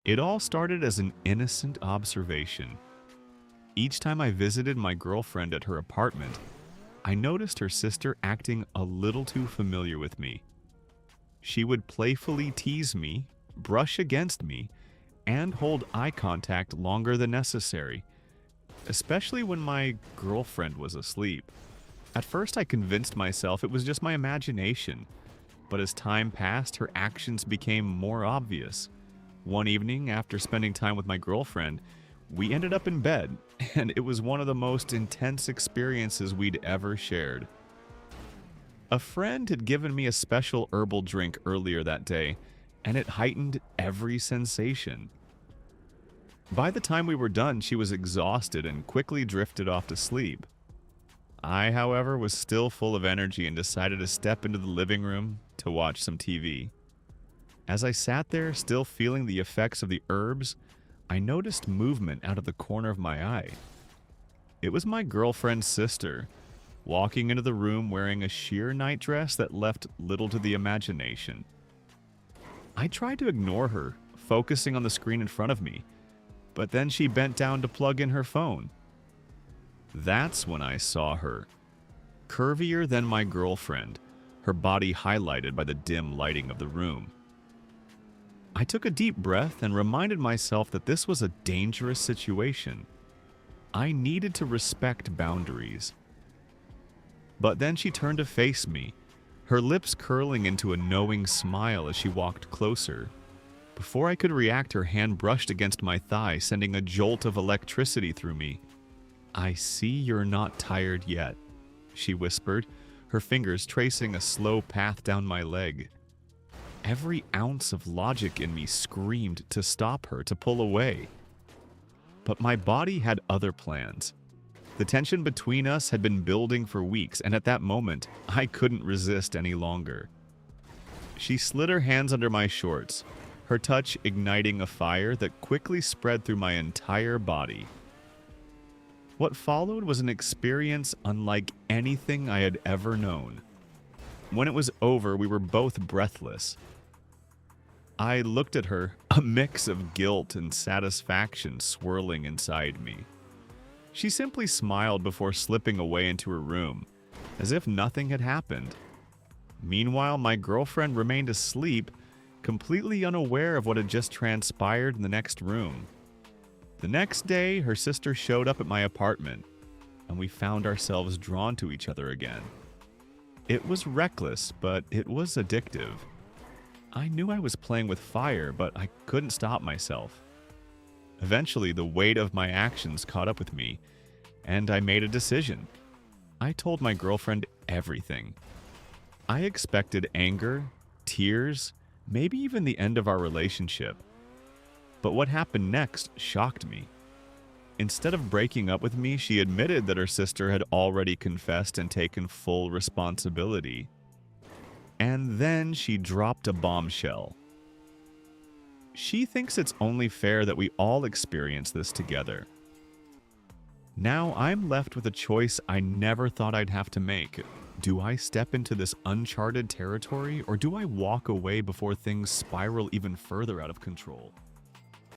It all started as an innocent observation. Each time I visited my girlfriend at her apartment, I noticed her sister acting a little too familiar with me. She would playfully tease me, brush against me, and hold eye contact longer than necessary, especially when my girlfriend was asleep. At first, I convinced myself it was just my imagination, but as time passed, her actions became more obvious. One evening, after spending time with my girlfriend, we ended up in bed, and it was one of the most intense experiences we'd ever shared. A friend had given me a special herbal drink earlier that day, and it heightened every sensation. By the time we were done, she was exhausted and quickly drifted off to sleep. I, however, was still full of energy and decided to step into the living room to watch some TV. As I sat there, still feeling the effects of the herbs, I noticed movement out of the corner of my eye. It was my girlfriend's sister, walking into the room wearing a sheer nightdress that left little to the imagination. I tried to ignore her, focusing on the screen in front of me, but then she bent down to plug in her phone. That's when I saw her. Curvier than my girlfriend, her body highlighted by the dim lighting of the room. I took a deep breath and reminded myself that this was a dangerous situation. I needed to respect boundaries. But then she turned to face me, her lips curling into a knowing smile as she walked closer. Before I could react, her hand brushed against my thigh, sending a jolt of electricity through me. "I see you're not tired yet," she whispered, her fingers tracing a slow path down my leg. Every ounce of logic in me screamed to stop her, to pull away. But my body had other plans. The tension between us had been building for weeks, and at that moment, I couldn't resist any longer. She slid her hands under my shorts, her touch igniting a fire that quickly spread through my entire body. What followed was an experience unlike anything I had ever known. When it was over, we were both breathless. I looked at her, a mix of guilt and satisfaction swirling inside me. She simply smiled before slipping away into her room, as if nothing had happened. Meanwhile, my girlfriend remained asleep, completely unaware of what had just transpired in the next room. The next day, her sister showed up at my apartment, and we found ourselves drawn to each other again. It was reckless, but it was addictive. I knew I was playing with fire, but I couldn't stop myself. Eventually, the weight of my actions caught up with me, and I made a decision. I told my girlfriend everything. I expected anger, tears, maybe even the end of our relationship. But what happened next shocked me. Instead of breaking up with me, she admitted that her sister had already confessed and taken full responsibility. And then she dropped a bombshell. She thinks it's only fair that we all experience this together. Now I'm left with a choice I never thought I'd have to make. Do I step into this uncharted territory, or do I walk away before things spiral even further out of control?